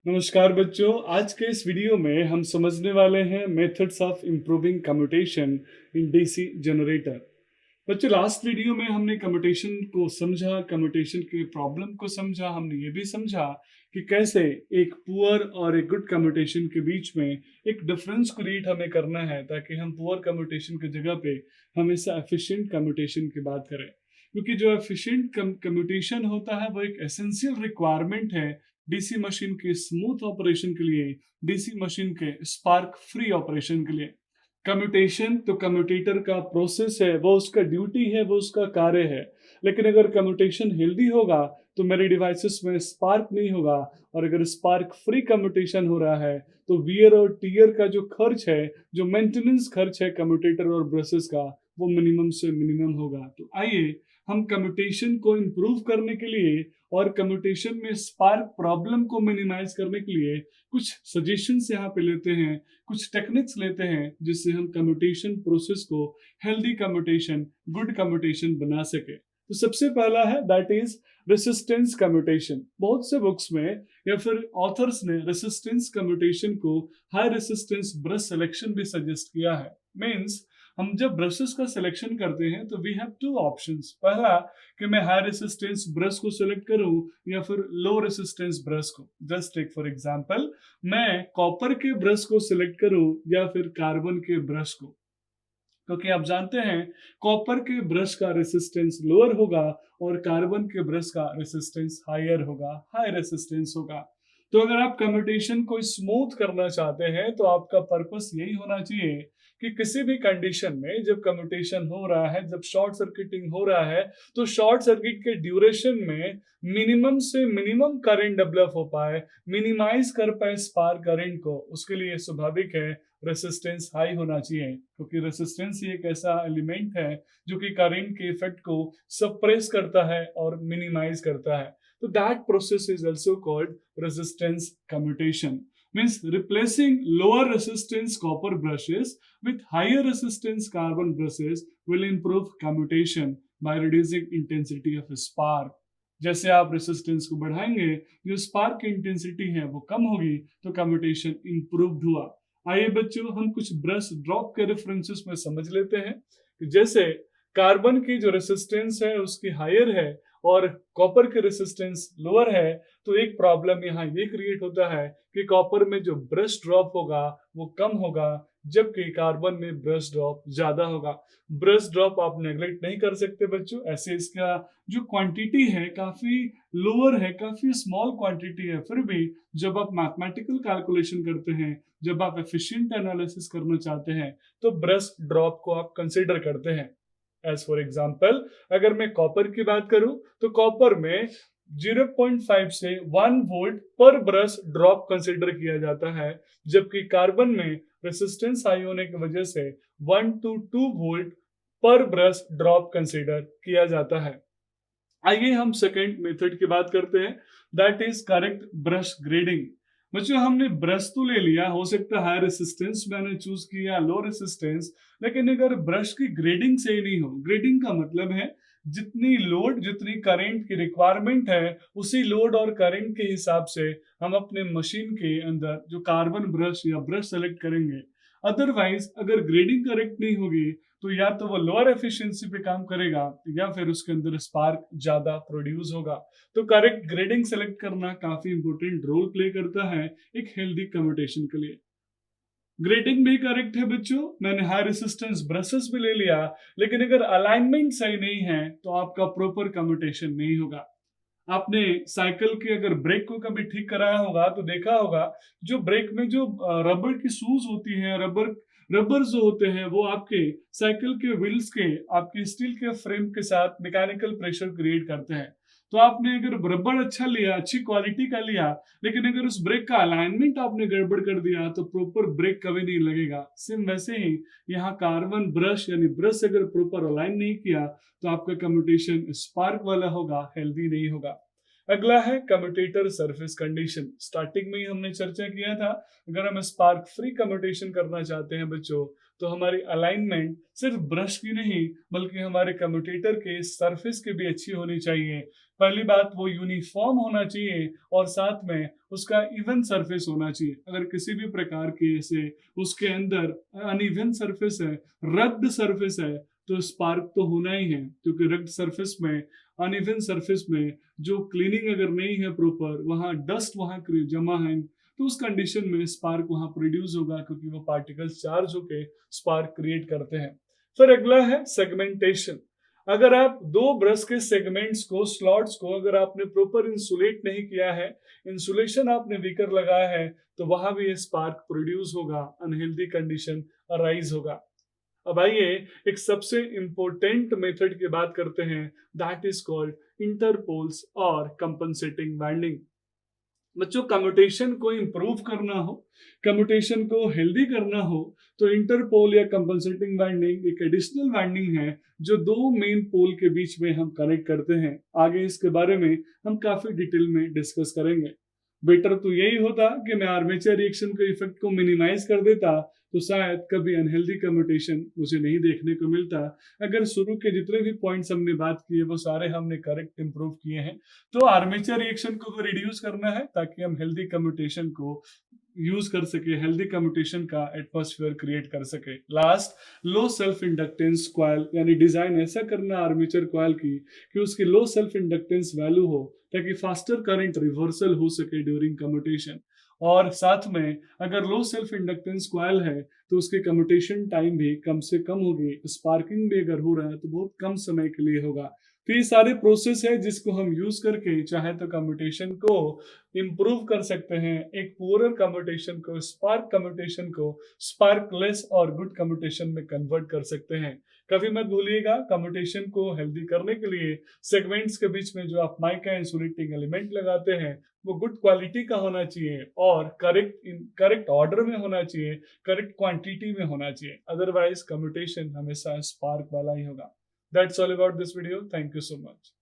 नमस्कार बच्चों, आज के इस वीडियो में हम समझने वाले हैं methods of improving commutation in DC generator. बच्चों, लास्ट वीडियो में हमने कम्यूटेशन को समझा, कम्यूटेशन के प्रॉब्लम को समझा। हमने ये भी समझा कि कैसे एक पुअर और एक गुड कम्यूटेशन के बीच में एक डिफरेंस क्रिएट हमें करना है ताकि हम पुअर कम्यूटेशन की जगह पे हमेशा एफिशिएंट कम्यूटेशन की बात करें, क्योंकि जो एफिशिएंट कम्यूटेशन होता है वो एक एसेंशियल रिक्वायरमेंट है डीसी मशीन के स्मूथ ऑपरेशन के लिए, डीसी मशीन के स्पार्क फ्री ऑपरेशन के लिए। कम्यूटेशन तो कम्यूटेटर का प्रोसेस है, वो उसका ड्यूटी है, वो उसका कार्य है। लेकिन अगर कम्यूटेशन हेल्दी होगा तो मेरे डिवाइसेस में स्पार्क नहीं होगा, और अगर स्पार्क फ्री कम्यूटेशन हो रहा है तो वियर और टीयर का जो खर्च है, जो मेंटेनेंस खर्च है कम्यूटेटर और ब्रशेस का, वो मिनिमम से मिनिमम होगा। तो आइए हम कम्यूटेशन को इम्प्रूव करने के लिए और कम्यूटेशन में स्पार्क प्रॉब्लम को मिनिमाइज करने के लिए कुछ सजेशंस यहाँ पे लेते हैं, कुछ टेक्निक्स लेते हैं जिससे हम कम्यूटेशन प्रोसेस को हेल्दी कम्यूटेशन, गुड कम्यूटेशन बना सके। तो सबसे पहला है दैट इज रेसिस्टेंस कम्यूटेशन। बहुत से बुक्स में या फिर ऑथर्स ने रेसिस्टेंस कम्यूटेशन को हाई रेसिस्टेंस ब्रश सिलेक्शन भी सजेस्ट किया है। मीन्स हम जब ब्रशेस का सिलेक्शन करते हैं तो वी हैव टू ऑप्शंस। पहला कि मैं हाई रेसिस्टेंस ब्रश को सिलेक्ट करूं या फिर लो रेसिस्टेंस ब्रश को। जस्ट टेक फॉर एग्जांपल, मैं कॉपर के ब्रश को सिलेक्ट करूं या फिर कार्बन के ब्रश को, क्योंकि आप जानते हैं कॉपर के ब्रश का रेसिस्टेंस लोअर होगा और कार्बन के ब्रश का रेसिस्टेंस हायर होगा, हाई रेसिस्टेंस होगा। तो अगर आप कम्यूटेशन को स्मूथ करना चाहते हैं तो आपका पर्पस यही होना चाहिए कि किसी भी कंडीशन में जब कम्यूटेशन हो रहा है, जब शॉर्ट सर्किटिंग हो रहा है, तो शॉर्ट सर्किट के ड्यूरेशन में मिनिमम से मिनिमम करंट डेवलप हो पाए, मिनिमाइज कर पाए स्पार्क करंट को। उसके लिए स्वाभाविक है रेसिस्टेंस हाई होना चाहिए, क्योंकि रेसिस्टेंस ही एक ऐसा एलिमेंट है जो कि करंट के इफेक्ट को सप्रेस करता है और मिनिमाइज करता है। तो that process is also called resistance commutation. Means replacing lower resistance copper brushes with higher resistance carbon brushes will improve commutation by reducing intensity of spark. जैसे आप रेसिस्टेंस को बढ़ाएंगे, जो स्पार्क की इंटेंसिटी है वो कम होगी, तो कम्यूटेशन इंप्रूव्ड हुआ। आइए बच्चों, हम कुछ ब्रश ड्रॉप के रेफरेंसेस में समझ लेते हैं कि जैसे कार्बन की जो रेसिस्टेंस है उसकी हायर है और कॉपर की रेसिस्टेंस लोअर है, तो एक प्रॉब्लम यहाँ ये क्रिएट होता है कि कॉपर में जो ब्रश ड्रॉप होगा वो कम होगा, जबकि कार्बन में ब्रश ड्रॉप ज्यादा होगा। ब्रश ड्रॉप आप नेग्लेक्ट नहीं कर सकते बच्चों, ऐसे इसका जो क्वांटिटी है काफी लोअर है, काफी स्मॉल क्वांटिटी है, फिर भी जब आप मैथमेटिकल कैलकुलेशन करते हैं, जब आप एफिशिएंट एनालिसिस करना चाहते हैं, तो ब्रश ड्रॉप को आप कंसिडर करते हैं। एज फॉर एग्जाम्पल, अगर मैं कॉपर की बात करूं तो कॉपर में 0.5 से 1 वोल्ट पर ब्रश ड्रॉप कंसिडर किया जाता है, जबकि कार्बन में रेसिस्टेंस हाई होने की वजह से 1 to 2 वोल्ट पर ब्रश ड्रॉप कंसिडर किया जाता है। आइए हम सेकेंड मेथड की बात करते हैं, that is correct brush grading. बच्चों, हमने ब्रश तो ले लिया, हो सकता है हाई रेसिस्टेंस मैंने चूज किया, लो रेसिस्टेंस, लेकिन अगर ब्रश की ग्रेडिंग सही नहीं हो, ग्रेडिंग का मतलब है जितनी लोड, जितनी करंट की रिक्वायरमेंट है, उसी लोड और करंट के हिसाब से हम अपने मशीन के अंदर जो कार्बन ब्रश या ब्रश सेलेक्ट करेंगे। अदरवाइज अगर ग्रेडिंग करेक्ट नहीं होगी तो या तो वो लोअर एफिशिएंसी पे काम करेगा या फिर उसके अंदर स्पार्क ज्यादा प्रोड्यूस होगा। तो करेक्ट ग्रेडिंग सेलेक्ट करना काफी इंपॉर्टेंट रोल प्ले करता है एक हेल्दी कम्यूटेशन के लिए। ग्रेडिंग भी करेक्ट है बच्चों, मैंने हाई रेसिस्टेंस ब्रशेस भी ले लिया, लेकिन अगर अलाइनमेंट सही नहीं है तो आपका प्रॉपर कम्यूटेशन नहीं होगा। आपने साइकिल के अगर ब्रेक को कभी ठीक कराया होगा तो देखा होगा जो ब्रेक में जो रबर की शूज होती है, रबर रबर जो होते हैं वो आपके साइकिल के व्हील्स के, आपके स्टील के फ्रेम के साथ मैकेनिकल प्रेशर क्रिएट करते हैं। तो आपने अगर रबर अच्छा लिया, अच्छी क्वालिटी का लिया, लेकिन अगर उस ब्रेक का अलाइनमेंट आपने गड़बड़ कर दिया तो प्रॉपर ब्रेक कभी नहीं लगेगा। सेम वैसे ही यहाँ कार्बन ब्रश यानी ब्रश अगर प्रॉपर अलाइन नहीं किया तो आपका कम्यूटेशन स्पार्क वाला होगा, हेल्दी नहीं होगा। अगला है कम्यूटेटर सरफेस कंडीशन। स्टार्टिंग में ही हमने चर्चा किया था, अगर हम स्पार्क फ्री कम्यूटेशन करना चाहते हैं बच्चों, तो हमारी अलाइनमेंट सिर्फ ब्रश की नहीं बल्कि हमारे कम्यूटेटर के सरफेस की भी अच्छी होनी चाहिए। पहली बात, वो यूनिफॉर्म होना चाहिए और साथ में उसका इवन सरफेस होना चाहिए। अगर किसी भी प्रकार के से उसके अंदर अनइवन सरफेस है, रग्ड सरफेस है, तो स्पार्क तो होना ही है, क्योंकि रग्ड सरफेस में, अनइवन सरफेस में जो क्लीनिंग अगर नहीं है प्रॉपर, वहां डस्ट वहां जमा है, तो उस कंडीशन में स्पार्क वहां प्रोड्यूस होगा, क्योंकि वो पार्टिकल्स चार्ज होके स्पार्क क्रिएट करते हैं। फिर अगला है सेगमेंटेशन। अगर आप दो ब्रश के सेगमेंट्स को, स्लॉट्स को अगर आपने प्रॉपर इंसुलेट नहीं किया है, इंसुलेशन आपने वीकर लगाया है, तो वहां भी ये स्पार्क प्रोड्यूस होगा, अनहेल्दी कंडीशन अराइज होगा। अब आइए एक सबसे इंपॉर्टेंट मेथड की बात करते हैं, दैट इज कॉल्ड इंटरपोल्स और कंपनसेटिंग बाइंडिंग। बच्चों, कम्यूटेशन को इंप्रूव करना हो, कम्यूटेशन को हेल्दी करना हो, तो इंटरपोल या कंपनसेटिंग बाइंडिंग एक एडिशनल बाइंडिंग है जो दो मेन पोल के बीच में हम कनेक्ट करते हैं। आगे इसके बारे में हम काफी डिटेल में डिस्कस करेंगे। बेटर तो यही होता कि मैं आर्मेचर रिएक्शन के इफेक्ट को मिनिमाइज कर देता, तो शायद कभी अनहेल्दी कम्यूटेशन मुझे नहीं देखने को मिलता। अगर शुरू के जितने भी पॉइंट्स हमने बात किए वो सारे हमने करेक्ट इंप्रूव किए हैं, तो आर्मेचर रिएक्शन को रिड्यूस करना है ताकि हम हेल्दी कम्यूटेशन को यूज कर सके, हेल्दी कम्यूटेशन का एटमॉस्फेयर क्रिएट कर सके। Last, low self inductance coil, यानी डिजाइन ऐसा करना आर्मेचर कॉइल की कि उसकी लो सेल्फ इंडक्टेंस वैल्यू हो ताकि फास्टर करंट रिवर्सल हो सके ड्यूरिंग कम्यूटेशन। और साथ में अगर लो सेल्फ इंडक्टेंस कॉइल है तो उसकी कम्यूटेशन टाइम भी कम से कम होगी, स्पार्किंग भी अगर हो रहा है तो बहुत कम समय के लिए होगा। तो ये सारे प्रोसेस है जिसको हम यूज करके चाहे तो कम्यूटेशन को इम्प्रूव कर सकते हैं, एक पुअरर कम्यूटेशन को, स्पार्क कम्यूटेशन को स्पार्कलेस और गुड कम्यूटेशन में कन्वर्ट कर सकते हैं। कभी मत भूलिएगा, कम्यूटेशन को हेल्दी करने के लिए सेगमेंट्स के बीच में जो आप माइका इंसुलेटिंग एलिमेंट लगाते हैं वो गुड क्वालिटी का होना चाहिए और करेक्ट ऑर्डर में होना चाहिए, करेक्ट क्वांटिटी में होना चाहिए, अदरवाइज कम्यूटेशन हमेशा स्पार्क वाला ही होगा। That's all about this video. Thank you so much.